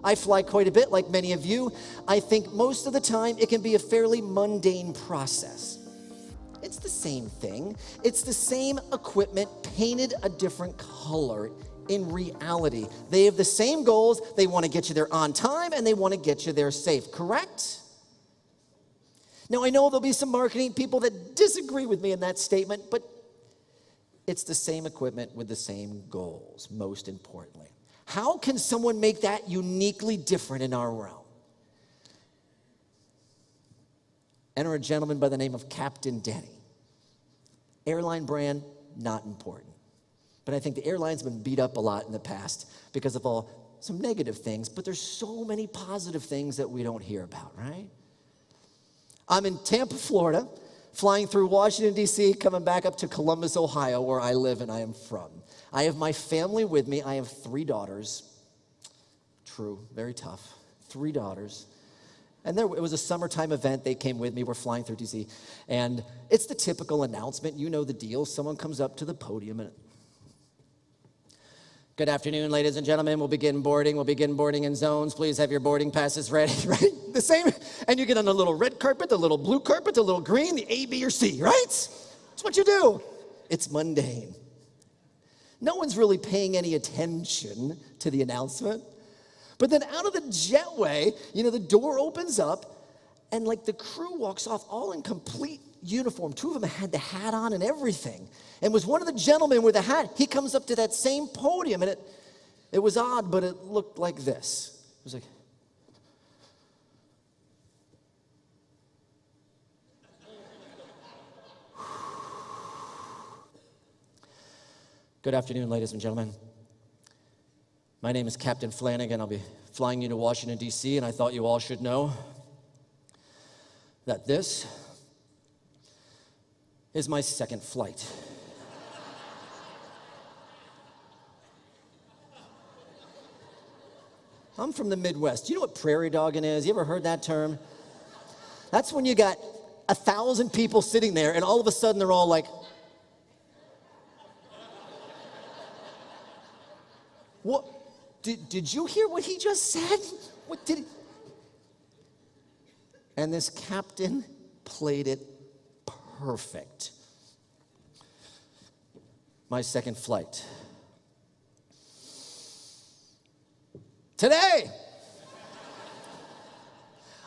I fly quite a bit, like many of you. I think most of the time it can be a fairly mundane process. It's the same thing. It's the same equipment painted a different color. In reality, they have the same goals. They want to get you there on time, and they want to get you there safe, correct? Now, I know there'll be some marketing people that disagree with me in that statement, but it's the same equipment with the same goals, most importantly. How can someone make that uniquely different in our realm? Enter a gentleman by the name of Captain Denny. Airline brand, not important. But I think the airline's been beat up a lot in the past because of some negative things, but there's so many positive things that we don't hear about, right? I'm in Tampa, Florida, flying through Washington, D.C., coming back up to Columbus, Ohio, where I live and I am from. I have my family with me. I have 3 daughters. True, very tough. 3 daughters. And it was a summertime event. They came with me. We're flying through D.C. And it's the typical announcement. You know the deal. Someone comes up to the podium and good afternoon, ladies and gentlemen. We'll begin boarding. We'll begin boarding in zones. Please have your boarding passes ready, right? The same. And you get on the little red carpet, the little blue carpet, the little green, the A, B, or C, right? That's what you do. It's mundane. No one's really paying any attention to the announcement. But then out of the jetway, the door opens up, and the crew walks off all in complete uniform. 2 of them had the hat on and everything. And was one of the gentlemen with the hat. He comes up to that same podium, and it was odd, but it looked like this. It was like, good afternoon, ladies and gentlemen. My name is Captain Flanagan. I'll be flying you to Washington, D.C., and I thought you all should know that this is my second flight. I'm from the Midwest. Do you know what prairie dogging is? You ever heard that term? That's when you got 1,000 people sitting there, and all of a sudden they're all like, what? Did you hear what he just said? What did he? And this captain played it perfect. My second flight. Today,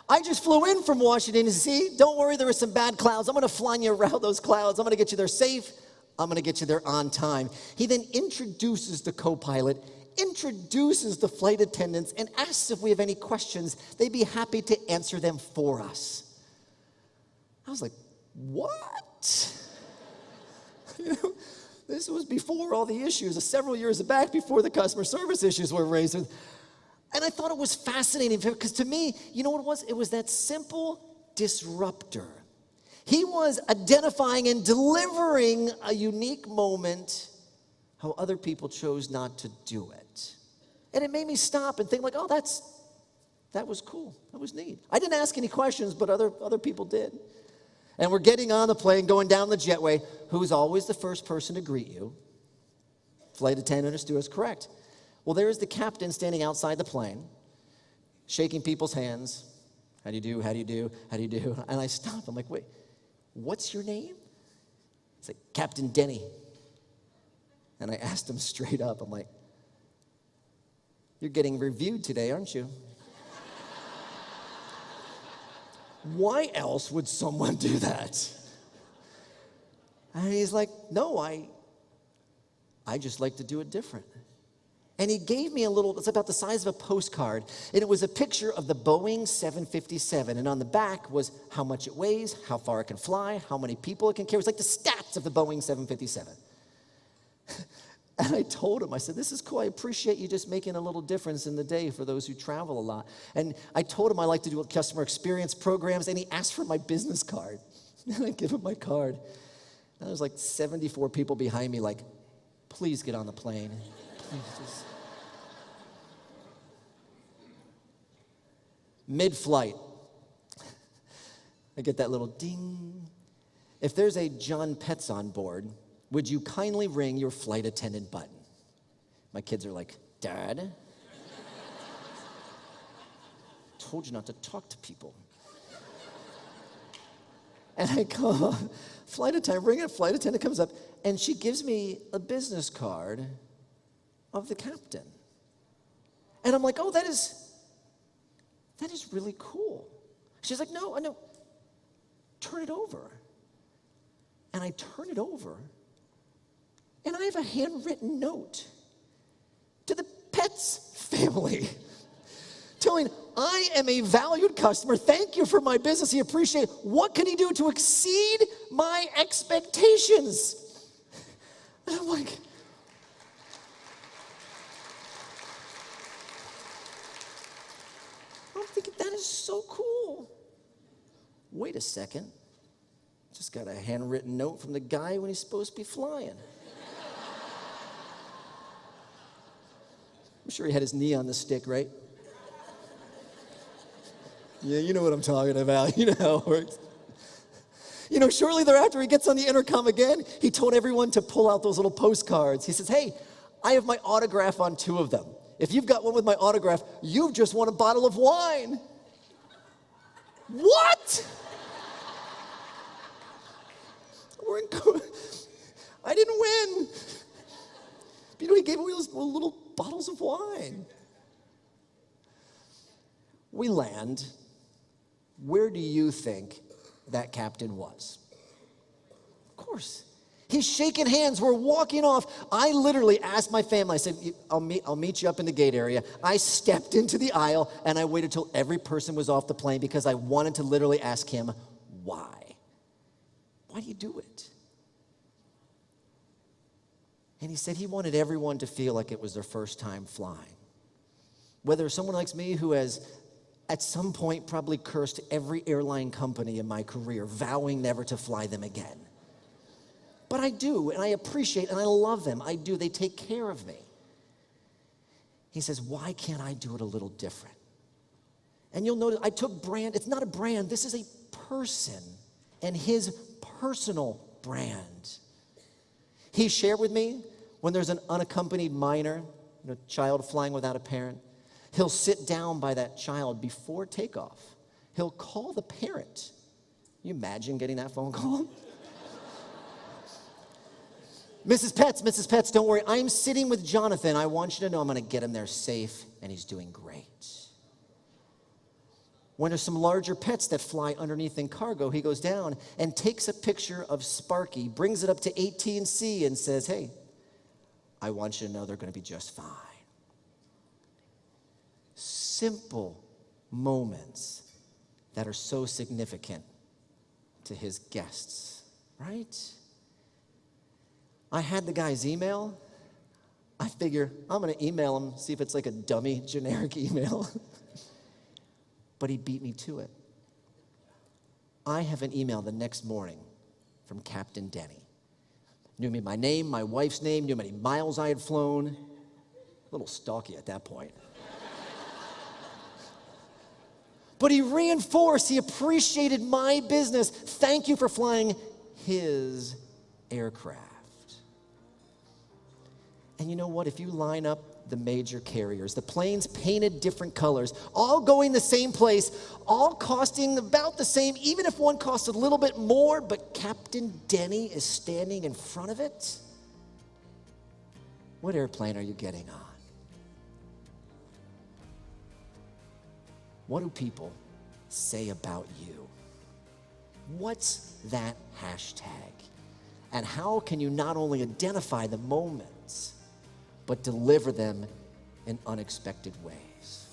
I just flew in from Washington, D.C. Don't worry, there were some bad clouds. I'm going to fly you around those clouds. I'm going to get you there safe. I'm going to get you there on time. He then introduces the co-pilot, introduces the flight attendants, and asks if we have any questions. They'd be happy to answer them for us. I was like, what? This was before all the issues, several years back, before the customer service issues were raised. And I thought it was fascinating because to me, you know what it was? It was that simple disruptor. He was identifying and delivering a unique moment how other people chose not to do it. And it made me stop and think like, oh, that was cool. That was neat. I didn't ask any questions, but other people did. And we're getting on the plane, going down the jetway. Who's always the first person to greet you? Flight attendant or stewardess, correct. Well, there's the captain standing outside the plane, shaking people's hands. How do you do? How do you do? How do you do? And I stopped. I'm like, wait, what's your name? It's like, Captain Denny. And I asked him straight up, I'm like, you're getting reviewed today, aren't you? Why else would someone do that? And he's like, no, I just like to do it different. And he gave me it's about the size of a postcard, and it was a picture of the Boeing 757, and on the back was how much it weighs, how far it can fly, how many people it can carry. It was like the stats of the Boeing 757. And I told him, I said, this is cool. I appreciate you just making a little difference in the day for those who travel a lot. And I told him I like to do customer experience programs, and he asked for my business card. And I give him my card. And there was like 74 people behind me like, please get on the plane. Please just. Mid-flight, I get that little ding. If there's a Jon Petz on board, would you kindly ring your flight attendant button? My kids are like, Dad? told you not to talk to people. And I call flight attendant, bring in a flight attendant comes up, and she gives me a business card of the captain. And I'm like, oh, that is really cool. She's like, no, turn it over. And I turn it over, and I have a handwritten note to the Petz family telling, I am a valued customer. Thank you for my business. He appreciates it. What can he do to exceed my expectations? And I'm like, I'm thinking, that is so cool. Wait a second. Just got a handwritten note from the guy when he's supposed to be flying. I'm sure he had his knee on the stick, right? Yeah, you know what I'm talking about. You know how it works. You know, shortly thereafter, he gets on the intercom again. He told everyone to pull out those little postcards. He says, hey, I have my autograph on 2 of them. If you've got one with my autograph, you've just won a bottle of wine. What? I didn't win. But you know, he gave away those little bottles of wine. We land. Where do you think that captain was? Of course. He's shaking hands. We're walking off. I literally asked my family, I said, I'll meet you up in the gate area. I stepped into the aisle, and I waited till every person was off the plane because I wanted to literally ask him, why? Why do you do it? And he said he wanted everyone to feel like it was their first time flying. Whether someone like me who has at some point probably cursed every airline company in my career, vowing never to fly them again. But I do, and I appreciate, and I love them. I do. They take care of me. He says, why can't I do it a little different? And you'll notice I took brand. It's not a brand. This is a person and his personal brand. He shared with me when there's an unaccompanied minor, a child flying without a parent, he'll sit down by that child before takeoff. He'll call the parent. Can you imagine getting that phone call? Mrs. Petz, don't worry. I'm sitting with Jonathan. I want you to know I'm going to get him there safe, and he's doing great. When there's some larger pets that fly underneath in cargo, he goes down and takes a picture of Sparky, brings it up to AT&C and says, hey, I want you to know they're going to be just fine. Simple moments that are so significant to his guests, right? I had the guy's email. I figure I'm going to email him, see if it's like a dummy generic email. But he beat me to it. I have an email the next morning from Captain Denny. Knew me, my name, my wife's name, knew how many miles I had flown. A little stalky at that point. But he reinforced, he appreciated my business. Thank you for flying his aircraft. And you know what? If you line up the major carriers, the planes painted different colors, all going the same place, all costing about the same, even if one costs a little bit more, but Captain Denny is standing in front of it. What airplane are you getting on? What do people say about you? What's that hashtag? And how can you not only identify the moments, but deliver them in unexpected ways?